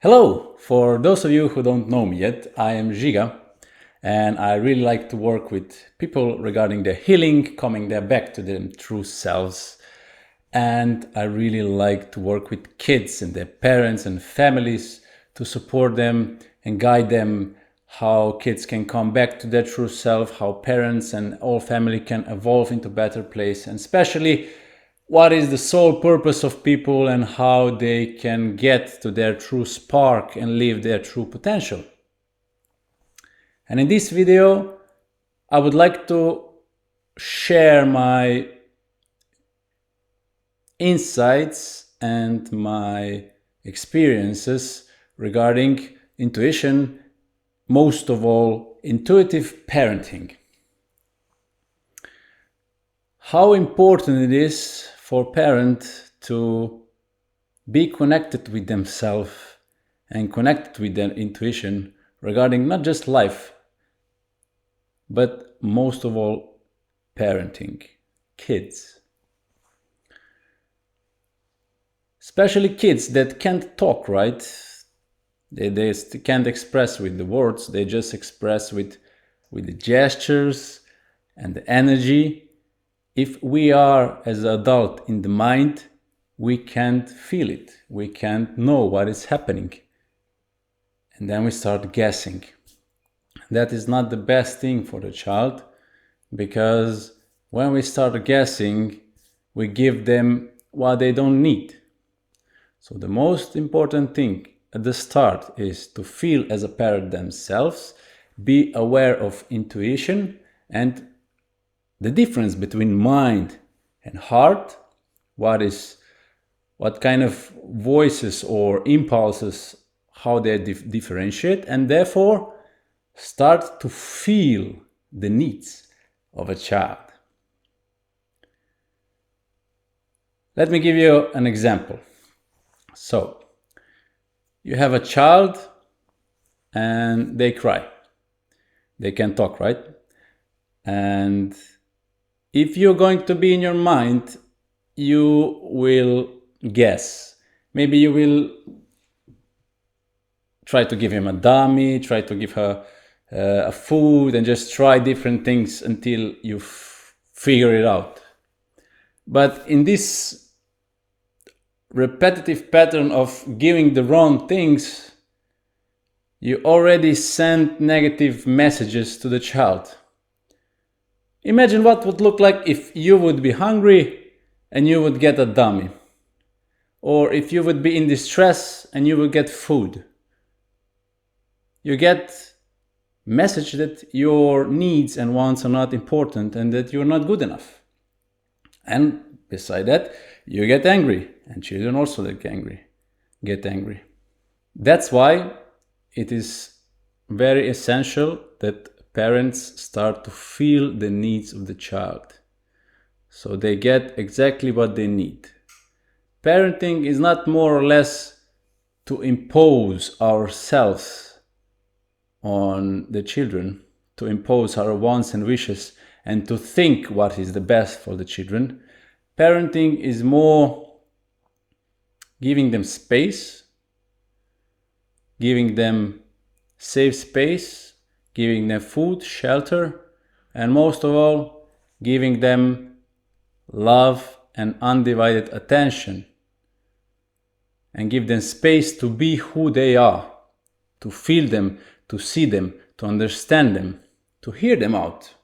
Hello! For those of you who don't know me yet, I am Žiga, and I really like to work with people regarding their healing, coming back to their true selves. And I really like to work with kids and their parents and families to support them and guide them how kids can come back to their true self, how parents and all family can evolve into a better place, and especially what is the sole purpose of people and how they can get to their true spark and live their true potential. And in this video, I would like to share my insights and my experiences regarding intuition, most of all, intuitive parenting. How important it is for parents to be connected with themselves and connected with their intuition regarding not just life, but most of all, parenting kids. Especially kids that can't talk, right? They can't express with the words, they just express with the gestures and the energy. If we are, as an adult, in the mind, we can't feel it. We can't know what is happening. And then we start guessing. That is not the best thing for the child, because when we start guessing, we give them what they don't need. So the most important thing at the start is to feel as a parent themselves, be aware of intuition and the difference between mind and heart, what kind of voices or impulses, how they differentiate, and therefore start to feel the needs of a child. Let me give you an example. So, you have a child and they cry. They can't talk, right? And if you're going to be in your mind, you will guess. Maybe you will try to give him a dummy, try to give her a food, and just try different things until you figure it out. But in this repetitive pattern of giving the wrong things, you already send negative messages to the child. Imagine what would look like if you would be hungry and you would get a dummy. Or if you would be in distress and you would get food. You get message that your needs and wants are not important and that you're not good enough. And beside that, you get angry. And children also get angry. That's why it is very essential that parents start to feel the needs of the child, so they get exactly what they need. Parenting is not more or less to impose ourselves on the children, to impose our wants and wishes, and to think what is the best for the children. Parenting is more giving them space, giving them safe space, giving them food, shelter, and most of all, giving them love and undivided attention, and give them space to be who they are, to feel them, to see them, to understand them, to hear them out.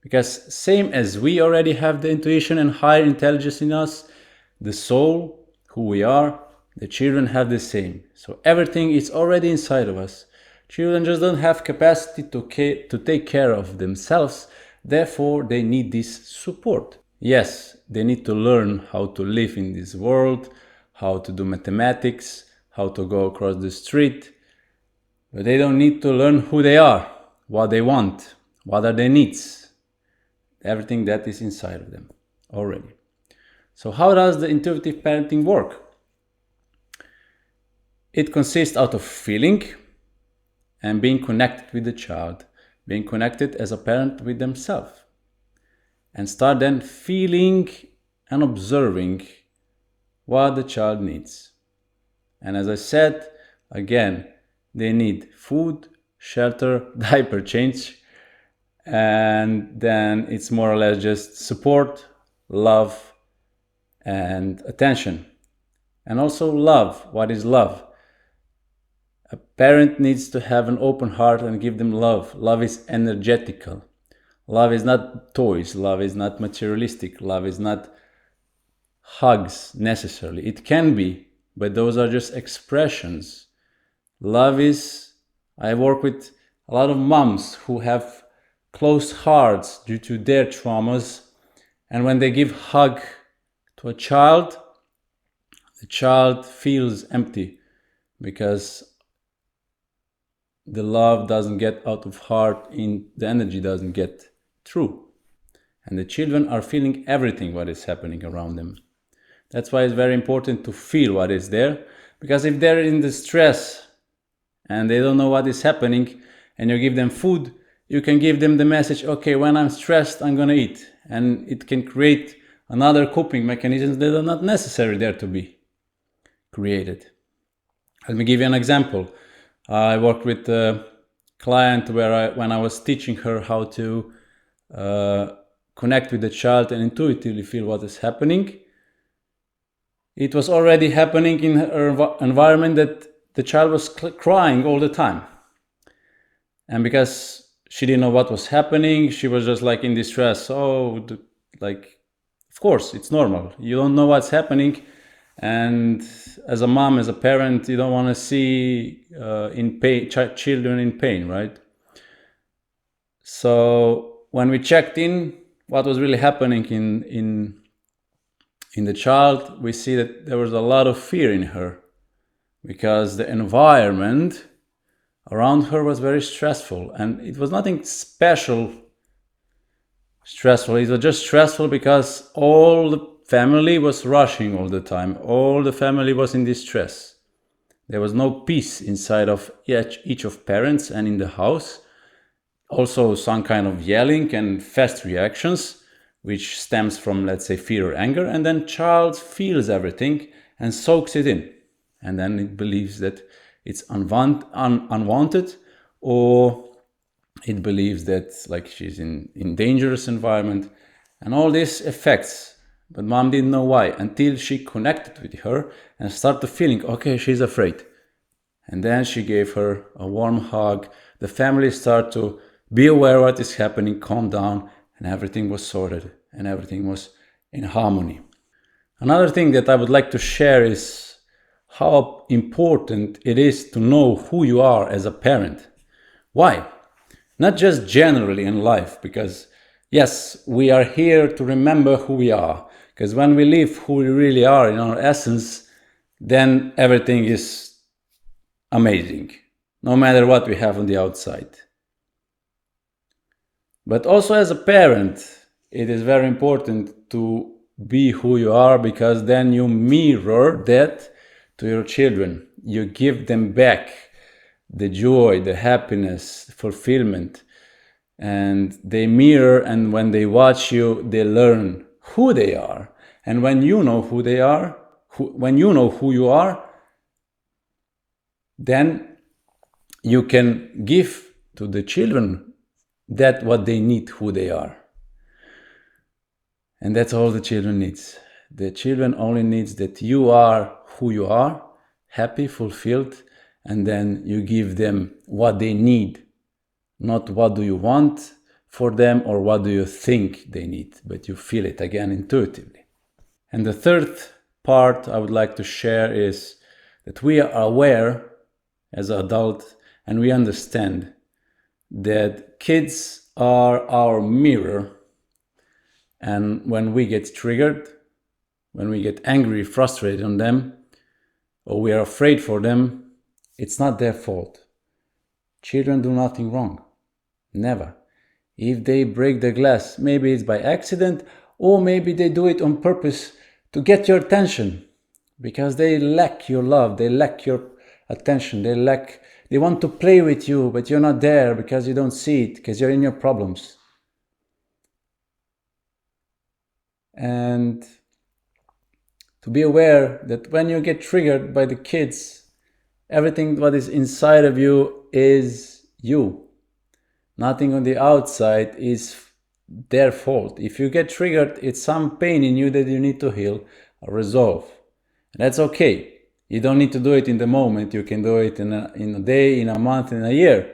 Because same as we already have the intuition and higher intelligence in us, the soul, who we are, the children have the same. So everything is already inside of us. Children just don't have capacity to take care of themselves, therefore they need this support. Yes, they need to learn how to live in this world, how to do mathematics, how to go across the street, but they don't need to learn who they are, what they want, what are their needs. Everything that is inside of them already. So how does the intuitive parenting work? It consists out of feeling and being connected with the child, being connected as a parent with themselves, and start then feeling and observing what the child needs. And as I said, again, they need food, shelter, diaper change, and then it's more or less just support, love, and attention. And also love. What is love? A parent needs to have an open heart and give them love. Love is energetical. Love is not toys. Love is not materialistic. Love is not hugs necessarily. It can be, but those are just expressions. Love is, I work with a lot of moms who have closed hearts due to their traumas, and when they give hug to a child, the child feels empty because the love doesn't get out of heart, the energy doesn't get through. And the children are feeling everything what is happening around them. That's why it's very important to feel what is there, because if they're in the stress and they don't know what is happening and you give them food, you can give them the message, okay, when I'm stressed, I'm gonna eat. And it can create another coping mechanisms that are not necessary there to be created. Let me give you an example. I worked with a client when I was teaching her how to connect with the child and intuitively feel what is happening. It was already happening in her environment that the child was crying all the time. And because she didn't know what was happening, she was just like in distress. Oh, like, of course, it's normal. You don't know what's happening. And as a mom, as a parent, you don't want to see children in pain, right? So when we checked in what was really happening in the child, we see that there was a lot of fear in her because the environment around her was very stressful, and it was nothing stressful. It was just stressful because all the family was rushing all the time. All the family was in distress. There was no peace inside of each of parents and in the house. Also some kind of yelling and fast reactions, which stems from, let's say, fear or anger. And then child feels everything and soaks it in. And then it believes that it's unwanted, or it believes that like she's in dangerous environment, and all these effects. But mom didn't know why until she connected with her and started feeling, okay, she's afraid. And then she gave her a warm hug. The family started to be aware what is happening, calm down, and everything was sorted and everything was in harmony. Another thing that I would like to share is how important it is to know who you are as a parent. Why? Not just generally in life, because yes, we are here to remember who we are. Because when we live who we really are in our essence, then everything is amazing, no matter what we have on the outside. But also as a parent, it is very important to be who you are, because then you mirror that to your children. You give them back the joy, the happiness, fulfillment, and they mirror, and when they watch you, they learn who they are. And when you know who they are, when you know who you are, then you can give to the children that what they need, who they are. And that's all the children needs. The children only needs that you are who you are, happy, fulfilled, and then you give them what they need. Not what do you want for them or what do you think they need, but you feel it again intuitively. And the third part I would like to share is that we are aware as adults and we understand that kids are our mirror. And when we get triggered, when we get angry, frustrated on them, or we are afraid for them, it's not their fault. Children do nothing wrong. Never. If they break the glass, maybe it's by accident, or maybe they do it on purpose to get your attention, because they lack your love, they lack your attention, they want to play with you, but you're not there because you don't see it, because you're in your problems. And to be aware that when you get triggered by the kids, Everything what is inside of you is you. Nothing on the outside is their fault. If you get triggered, it's some pain in you that you need to heal or resolve. And that's okay. You don't need to do it in the moment. You can do it in a day, in a month, in a year.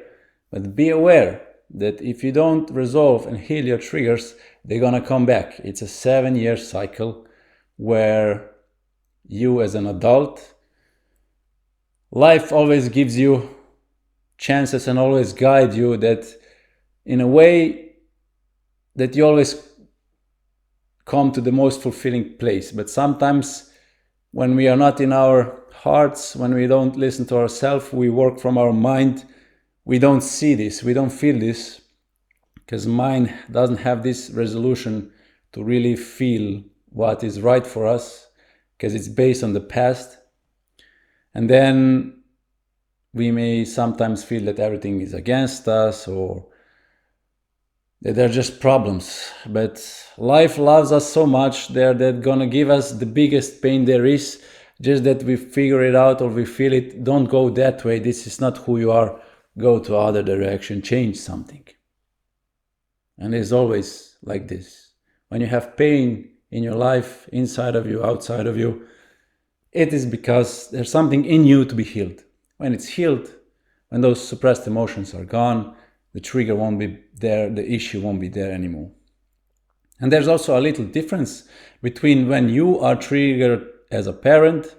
But be aware that if you don't resolve and heal your triggers, they're gonna come back. It's a 7-year cycle where you as an adult, life always gives you chances and always guide you that in a way that you always come to the most fulfilling place. But sometimes when we are not in our hearts, when we don't listen to ourselves, we work from our mind, we don't see this, we don't feel this, because mind doesn't have this resolution to really feel what is right for us, because it's based on the past. And then we may sometimes feel that everything is against us or that they're just problems. But life loves us so much, they're gonna give us the biggest pain there is, just that we figure it out or we feel it. Don't go that way, this is not who you are, go to other direction, change something. And it's always like this. When you have pain in your life, inside of you, outside of you, it is because there's something in you to be healed. When it's healed, when those suppressed emotions are gone, the trigger won't be there, the issue won't be there anymore. And there's also a little difference between when you are triggered as a parent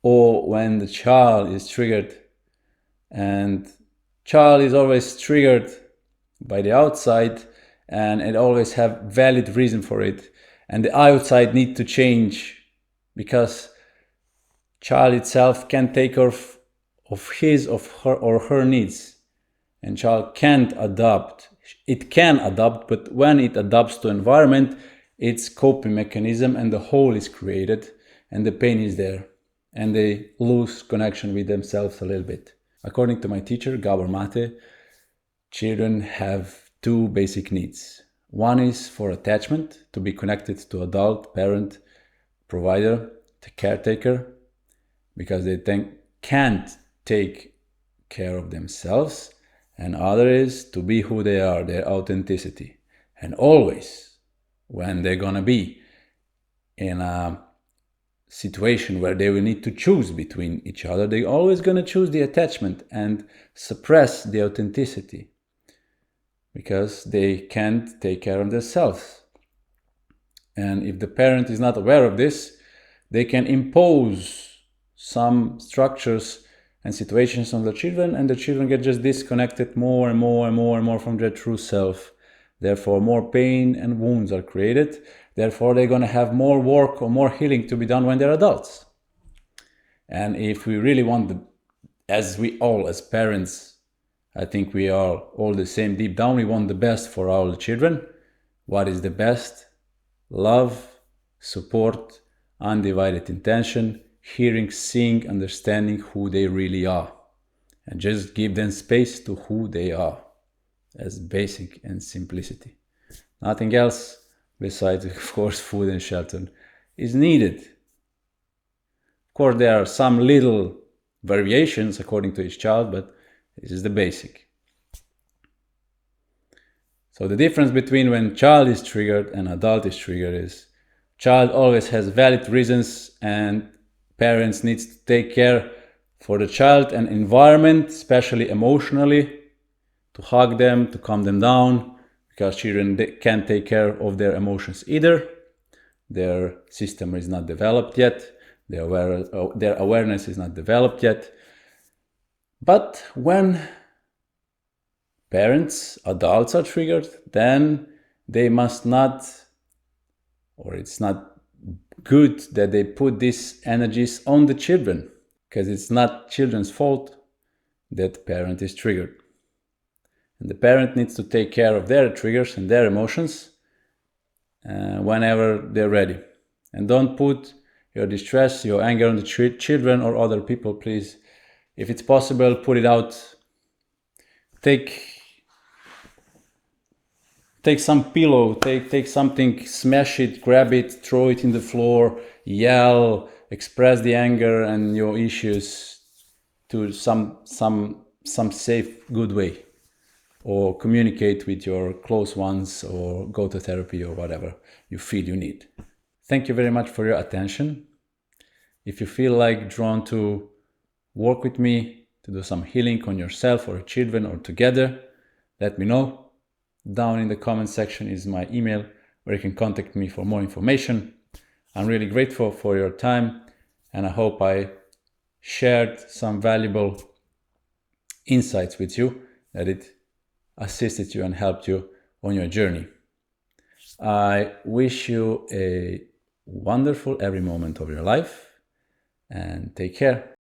or when the child is triggered. And child is always triggered by the outside, and it always have valid reason for it. And the outside need to change because child itself can take care of his, of her, or her needs. And child can't adapt. It can adapt, but when it adapts to environment, it's coping mechanism and the hole is created and the pain is there. And they lose connection with themselves a little bit. According to my teacher, Gabor Mate, children have 2 basic needs. One is for attachment, to be connected to adult, parent, provider, the caretaker, because they can't take care of themselves. And other is to be who they are, their authenticity. And always, when they're gonna be in a situation where they will need to choose between each other, they're always gonna choose the attachment and suppress the authenticity because they can't take care of themselves. And if the parent is not aware of this, they can impose some structures and situations on the children, and the children get just disconnected more and more and more and more from their true self. Therefore, more pain and wounds are created. Therefore, they're going to have more work or more healing to be done when they're adults. And if we really want, as we all, as parents, I think we are all the same deep down, we want the best for our children. What is the best? Love, support, undivided intention, hearing, seeing, understanding who they really are, and just give them space to who they are as basic and simplicity. Nothing else besides, of course, food and shelter is needed. Of course, there are some little variations according to each child, but this is the basic. So the difference between when child is triggered and adult is triggered is child always has valid reasons and parents needs to take care for the child and environment, especially emotionally, to hug them, to calm them down, because children can't take care of their emotions either. Their system is not developed yet. Their awareness is not developed yet. But when parents, adults are triggered, then they must not, or it's not good that they put these energies on the children, because it's not children's fault that parent is triggered. And the parent needs to take care of their triggers and their emotions whenever they're ready. And don't put your distress, your anger on the children or other people, please. If it's possible, put it out. Take some pillow, take something, smash it, grab it, throw it in the floor, yell, express the anger and your issues to some safe, good way, or communicate with your close ones, or go to therapy, or whatever you feel you need. Thank you very much for your attention. If you feel like drawn to work with me to do some healing on yourself or children or together, let me know. Down in the comment section is my email where you can contact me for more information. I'm really grateful for your time, and I hope I shared some valuable insights with you, that it assisted you and helped you on your journey. I wish you a wonderful every moment of your life, and take care.